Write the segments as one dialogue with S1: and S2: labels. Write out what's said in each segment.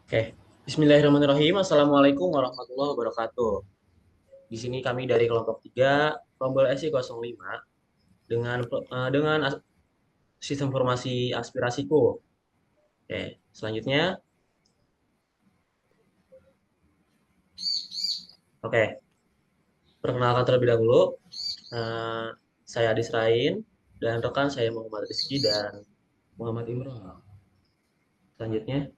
S1: Oke, Bismillahirrahmanirrahim. Assalamualaikum warahmatullahi wabarakatuh. Di sini kami dari kelompok 3, Rombol SI05 dengan sistem informasi aspirasiku. Oke, selanjutnya, oke, perkenalkan terlebih dahulu. Eh, saya Adis Rain dan rekan saya Muhammad Rizky dan Muhammad Imran. Selanjutnya,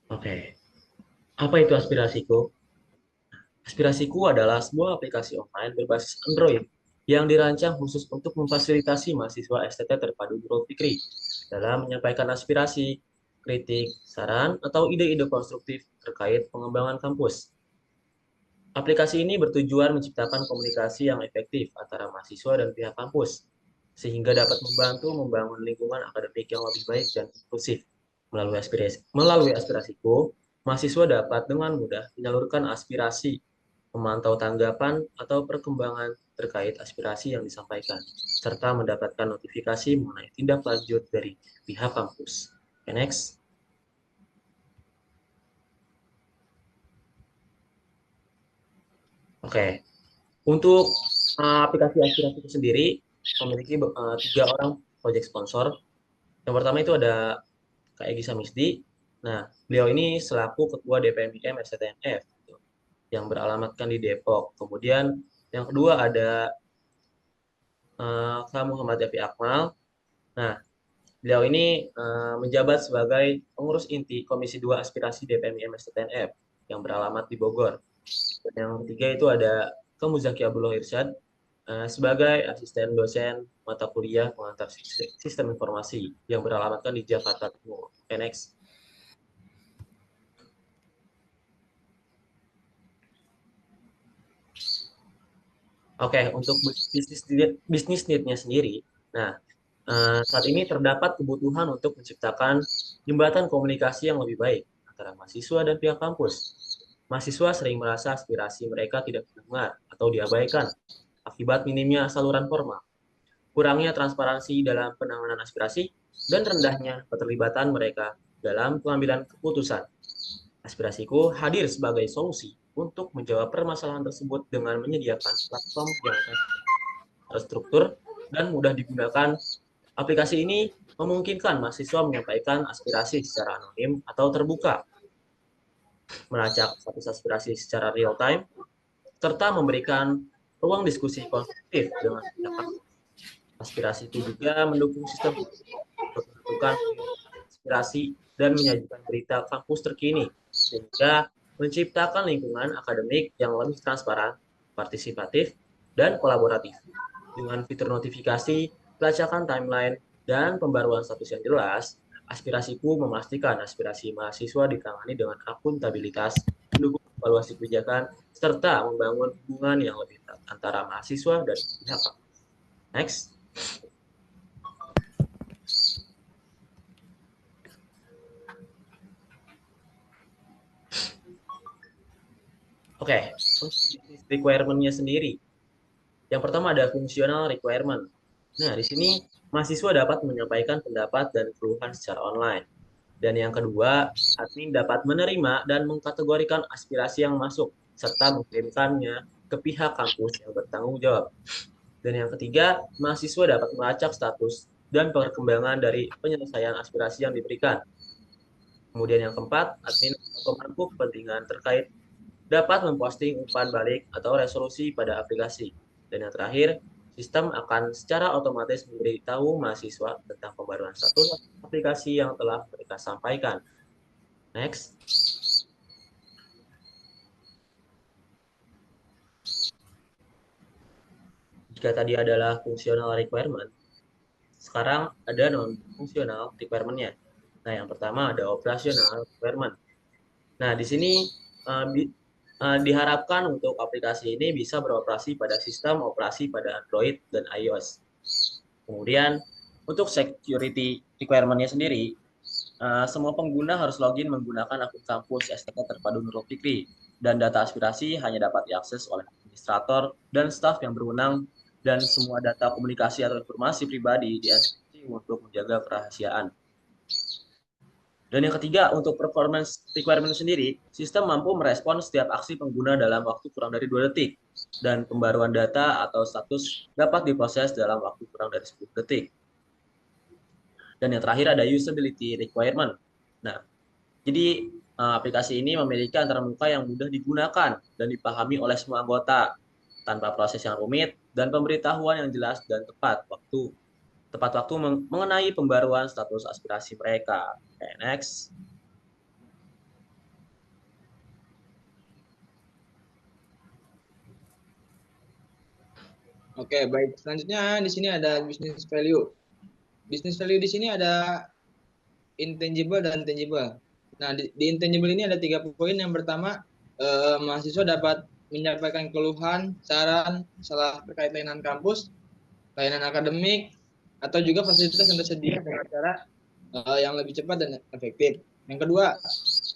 S1: oke, apa itu aspirasiku? Aspirasiku adalah sebuah aplikasi online berbasis Android yang dirancang khusus untuk memfasilitasi mahasiswa STT terpadu Nurul Fikri dalam menyampaikan aspirasi, kritik, saran, atau ide-ide konstruktif terkait pengembangan kampus. Aplikasi ini bertujuan menciptakan komunikasi yang efektif antara mahasiswa dan pihak kampus, sehingga dapat membantu membangun lingkungan akademik yang lebih baik dan inklusif. Melalui aspirasiku, mahasiswa dapat dengan mudah menyalurkan aspirasi, memantau tanggapan atau perkembangan terkait aspirasi yang disampaikan, serta mendapatkan notifikasi mengenai tindak lanjut dari pihak kampus. Okay, next. Oke, untuk aplikasi aspirasi itu sendiri memiliki 3 orang project sponsor. Yang pertama itu ada Kak Egy Samisdi. Nah, beliau ini selaku Ketua DPMIM STTNF yang beralamatkan di Depok. Kemudian yang kedua ada Kak Muhammad Yafi Akmal. Nah, beliau ini menjabat sebagai pengurus inti Komisi 2 Aspirasi DPMIM STTNF yang beralamat di Bogor. Dan yang ketiga itu ada Kak Muzaki Abdullah Irsyad sebagai asisten dosen mata kuliah pengantar sistem informasi yang beralamatkan di Jakarta Timur. NX. Oke, untuk bisnis need-nya sendiri, nah saat ini terdapat kebutuhan untuk menciptakan jembatan komunikasi yang lebih baik antara mahasiswa dan pihak kampus. Mahasiswa sering merasa aspirasi mereka tidak didengar atau diabaikan akibat minimnya saluran formal, kurangnya transparansi dalam penanganan aspirasi, dan rendahnya keterlibatan mereka dalam pengambilan keputusan. Aspirasiku hadir sebagai solusi untuk menjawab permasalahan tersebut dengan menyediakan platform yang terstruktur dan mudah digunakan. Aplikasi ini memungkinkan mahasiswa menyampaikan aspirasi secara anonim atau terbuka, melacak status aspirasi secara real time, serta memberikan ruang diskusi konstruktif dengan pihak. Aspirasi itu juga mendukung sistem untuk menentukan aspirasi dan menyajikan berita kampus terkini, sehingga menciptakan lingkungan akademik yang lebih transparan, partisipatif, dan kolaboratif. Dengan fitur notifikasi, pelacakan timeline, dan pembaruan status yang jelas, aspirasiku memastikan aspirasi mahasiswa ditangani dengan akuntabilitas, mendukung evaluasi kebijakan, serta membangun hubungan yang lebih erat antara mahasiswa dan pihak kampus. Next. Oke, untuk requirement-nya sendiri. Yang pertama ada fungsional requirement. Nah, di sini mahasiswa dapat menyampaikan pendapat dan keluhan secara online. Dan yang kedua, admin dapat menerima dan mengkategorikan aspirasi yang masuk, serta mengirimkannya ke pihak kampus yang bertanggung jawab. Dan yang ketiga, mahasiswa dapat melacak status dan perkembangan dari penyelesaian aspirasi yang diberikan. Kemudian yang keempat, admin atau pemangku kepentingan terkait dapat memposting umpan balik atau resolusi pada aplikasi. Dan yang terakhir, sistem akan secara otomatis memberitahu mahasiswa tentang pembaruan status aplikasi yang telah mereka sampaikan. Next. Jika tadi adalah fungsional requirement, sekarang ada non-fungsional requirement-nya. Nah, yang pertama ada operasional requirement. Nah, di sini uh, diharapkan untuk aplikasi ini bisa beroperasi pada sistem operasi pada Android dan iOS. Kemudian, untuk security requirement-nya sendiri, semua pengguna harus login menggunakan akun kampus STT terpadu Nurul Fikri. dan data aspirasi hanya dapat diakses oleh administrator dan staf yang berwenang, dan semua data komunikasi atau informasi pribadi dienkripsi untuk menjaga kerahasiaan. Dan yang ketiga, untuk performance requirement sendiri, sistem mampu merespon setiap aksi pengguna dalam waktu kurang dari 2 detik, dan pembaruan data atau status dapat diproses dalam waktu kurang dari 10 detik. Dan yang terakhir ada usability requirement. Nah, jadi aplikasi ini memiliki antarmuka yang mudah digunakan dan dipahami oleh semua anggota, tanpa proses yang rumit dan pemberitahuan yang jelas dan tepat waktu mengenai pembaruan status aspirasi mereka. Okay, next.
S2: Oke, baik. Selanjutnya di sini ada business value. Business value di sini ada intangible dan tangible. Nah, di intangible ini ada 3 poin. Yang pertama, mahasiswa dapat menyampaikan keluhan, saran, salah terkait layanan kampus, layanan akademik, atau juga fasilitas yang tersedia dengan cara yang lebih cepat dan efektif. Yang kedua,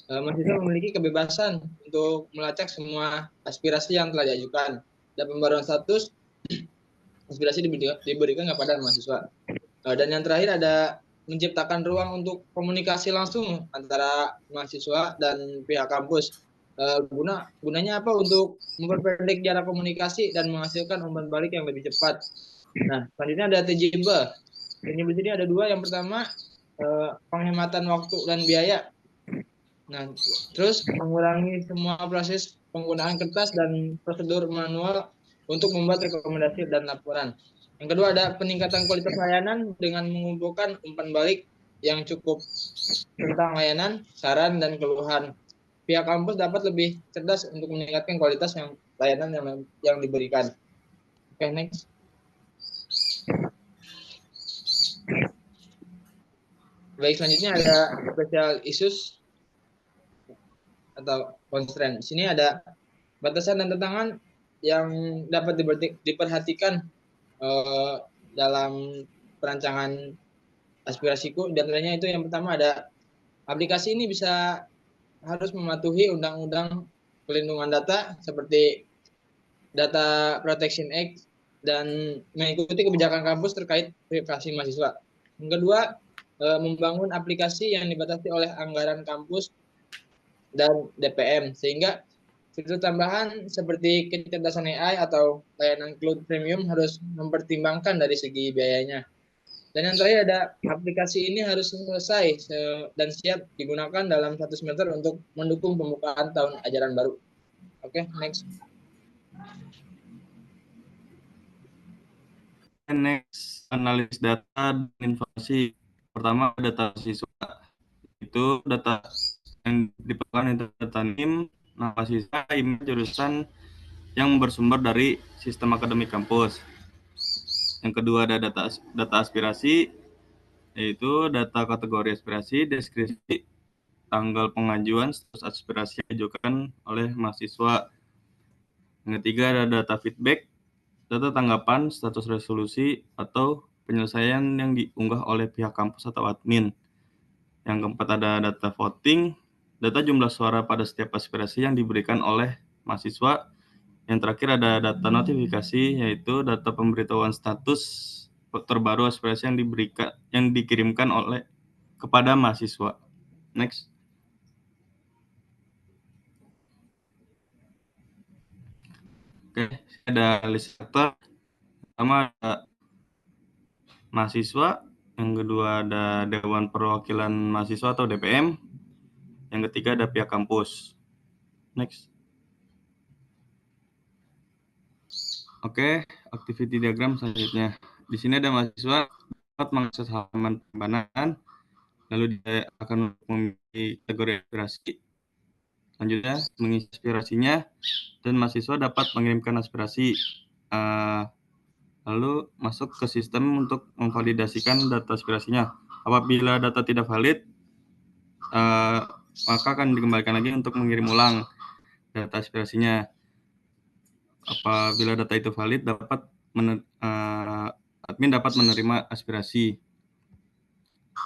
S2: mahasiswa memiliki kebebasan untuk melacak semua aspirasi yang telah diajukan. Dan pembaruan status aspirasi diberikan kepada mahasiswa. Dan yang terakhir ada menciptakan ruang untuk komunikasi langsung antara mahasiswa dan pihak kampus. Gunanya apa? Untuk memperpendek jarak komunikasi dan menghasilkan umpan balik yang lebih cepat. Nah, selanjutnya ada tangible. Tangible ini ada 2. Yang pertama, penghematan waktu dan biaya. Nah, terus mengurangi semua proses penggunaan kertas dan prosedur manual untuk membuat rekomendasi dan laporan. Yang kedua ada peningkatan kualitas layanan dengan mengumpulkan umpan balik yang cukup tentang layanan, saran, dan keluhan. Pihak kampus dapat lebih cerdas untuk meningkatkan kualitas layanan yang diberikan. Oke, next. Baik, selanjutnya ada special issues atau constraint. Di sini ada batasan dan tantangan yang dapat diperhatikan dalam perancangan aspirasiku. Dan lainnya itu yang pertama ada aplikasi ini harus mematuhi undang-undang pelindungan data seperti Data Protection Act dan mengikuti kebijakan kampus terkait privasi mahasiswa. Yang kedua, membangun aplikasi yang dibatasi oleh anggaran kampus dan DPM, sehingga fitur tambahan seperti kecerdasan AI atau layanan cloud premium harus mempertimbangkan dari segi biayanya. Dan yang terakhir ada aplikasi ini harus selesai dan siap digunakan dalam 1 semester untuk mendukung pembukaan tahun ajaran baru. Oke, next.
S3: Next, analis data dan informasi. Pertama, data siswa. Itu data yang diperlukan itu data NIM, nama siswa, email jurusan yang bersumber dari sistem akademik kampus. Yang kedua ada data aspirasi, yaitu data kategori aspirasi, deskripsi, tanggal pengajuan, status aspirasi yang diajukan oleh mahasiswa. Yang ketiga ada data feedback, data tanggapan, status resolusi, atau penyelesaian yang diunggah oleh pihak kampus atau admin. Yang keempat ada data voting, data jumlah suara pada setiap aspirasi yang diberikan oleh mahasiswa. Yang terakhir ada data notifikasi, yaitu data pemberitahuan status terbaru aspirasi yang dikirimkan kepada mahasiswa. Next. Oke, ada list aktor. Pertama ada mahasiswa, yang kedua ada Dewan Perwakilan Mahasiswa atau DPM, yang ketiga ada pihak kampus. Next. Oke, activity diagram selanjutnya. Di sini ada mahasiswa dapat mengakses halaman pengembangan, lalu dia akan memilih kategori aspirasi. Selanjutnya mengisi aspirasinya, dan mahasiswa dapat mengirimkan aspirasi. Lalu masuk ke sistem untuk memvalidasikan data aspirasinya. Apabila data tidak valid, maka akan dikembalikan lagi untuk mengirim ulang data aspirasinya. Apabila data itu valid, admin dapat menerima aspirasi.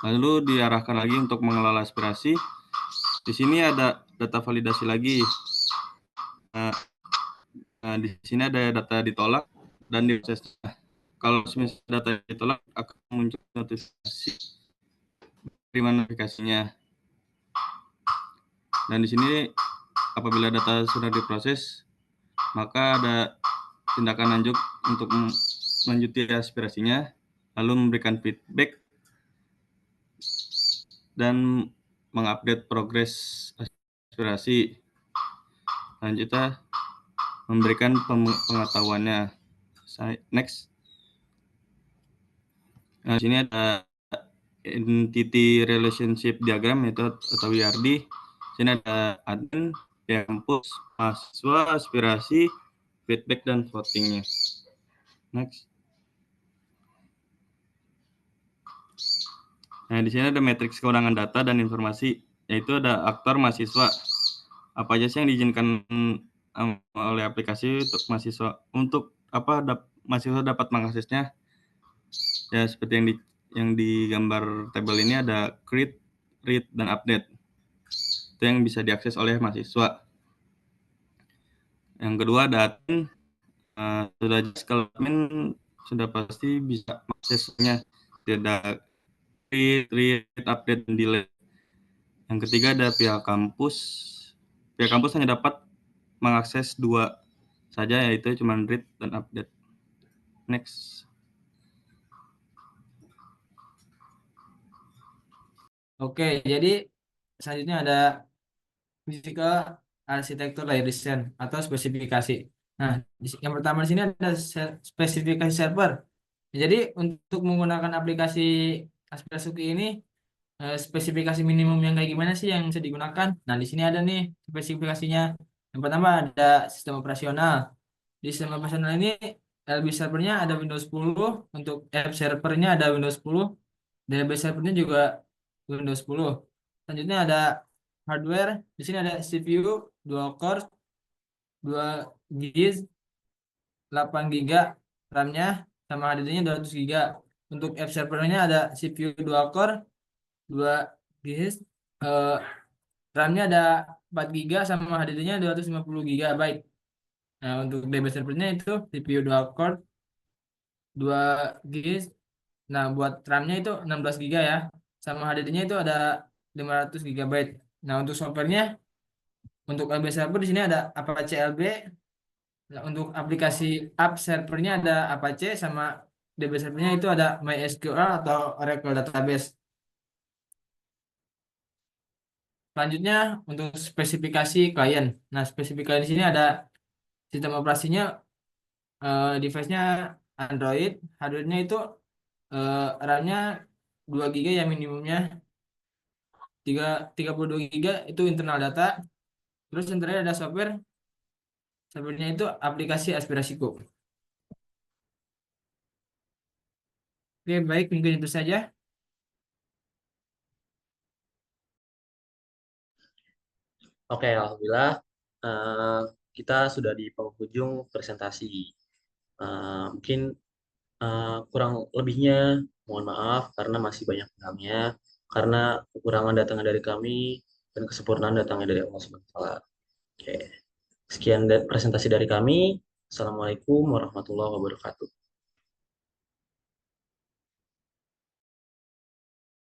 S3: Lalu diarahkan lagi untuk mengelola aspirasi. Di sini ada data validasi lagi. Nah, di sini ada data ditolak dan diproses. Kalau misalnya data ditolak akan muncul notifikasi terima notifikasinya. Dan di sini apabila data sudah diproses, maka ada tindakan lanjut untuk melanjuti aspirasinya, lalu memberikan feedback dan mengupdate progres aspirasi. Selanjutnya memberikan pengetahuannya. Next. Nah, di sini ada entity relationship diagram atau ERD. Di sini ada admin, pihak kampus, mahasiswa, aspirasi, feedback dan votingnya. Next. Nah, di sini ada matriks kewenangan data dan informasi, yaitu ada aktor mahasiswa. Apa aja sih yang diizinkan oleh aplikasi untuk mahasiswa mahasiswa dapat mengaksesnya? Ya, seperti yang digambar tabel ini ada create, read, dan update. Itu yang bisa diakses oleh mahasiswa. Yang kedua ada admin. Sudah jelas kalau admin sudah pasti bisa mengaksesnya. Tidak read, update, dan delete. Yang ketiga ada pihak kampus. Pihak kampus hanya dapat mengakses 2 saja, yaitu cuma read dan update. Next.
S4: Oke, jadi selanjutnya ada physical architecture layer design atau spesifikasi. Nah, yang pertama di sini ada spesifikasi server. Jadi untuk menggunakan aplikasi Aspirasuki ini spesifikasi minimum yang kayak gimana sih yang bisa digunakan? Nah, di sini ada nih spesifikasinya. Yang pertama ada sistem operasional. Di sistem operasional ini LB servernya ada Windows 10, untuk app servernya ada Windows 10, database servernya juga Windows 10. Selanjutnya ada hardware. Di sini ada CPU 2 core, 2 GB, 8 GB RAM-nya sama HDD-nya 200 GB. Untuk app servernya ada CPU 2 core, 2 GB, RAM-nya ada 4 GB sama HDD-nya 250 GB. Nah, untuk database servernya itu CPU 2 core, 2 GB. Nah, buat RAM-nya itu 16 GB ya. Sama HDD-nya itu ada 500 GB. Nah, untuk softwarenya untuk LB server di sini ada Apache LB. Nah, untuk aplikasi app servernya ada Apache, sama DB servernya itu ada MySQL atau Oracle Database. Selanjutnya untuk spesifikasi klien. Nah, spesifikasi di sini ada sistem operasinya, device-nya Android, hardware-nya itu RAM-nya 2 GB ya minimumnya. 32 GB itu internal data. Terus yang terakhir ada software. Software-nya itu aplikasi Aspirasiku. Oke, baik, mungkin itu saja.
S1: Oke, alhamdulillah kita sudah di penghujung presentasi. Mungkin kurang lebihnya mohon maaf karena masih banyak kurangnya, karena kekurangan datangnya dari kami dan kesempurnaan datangnya dari Allah Subhanahu wa Ta'ala. Oke. Sekian presentasi dari kami. Assalamualaikum warahmatullahi wabarakatuh.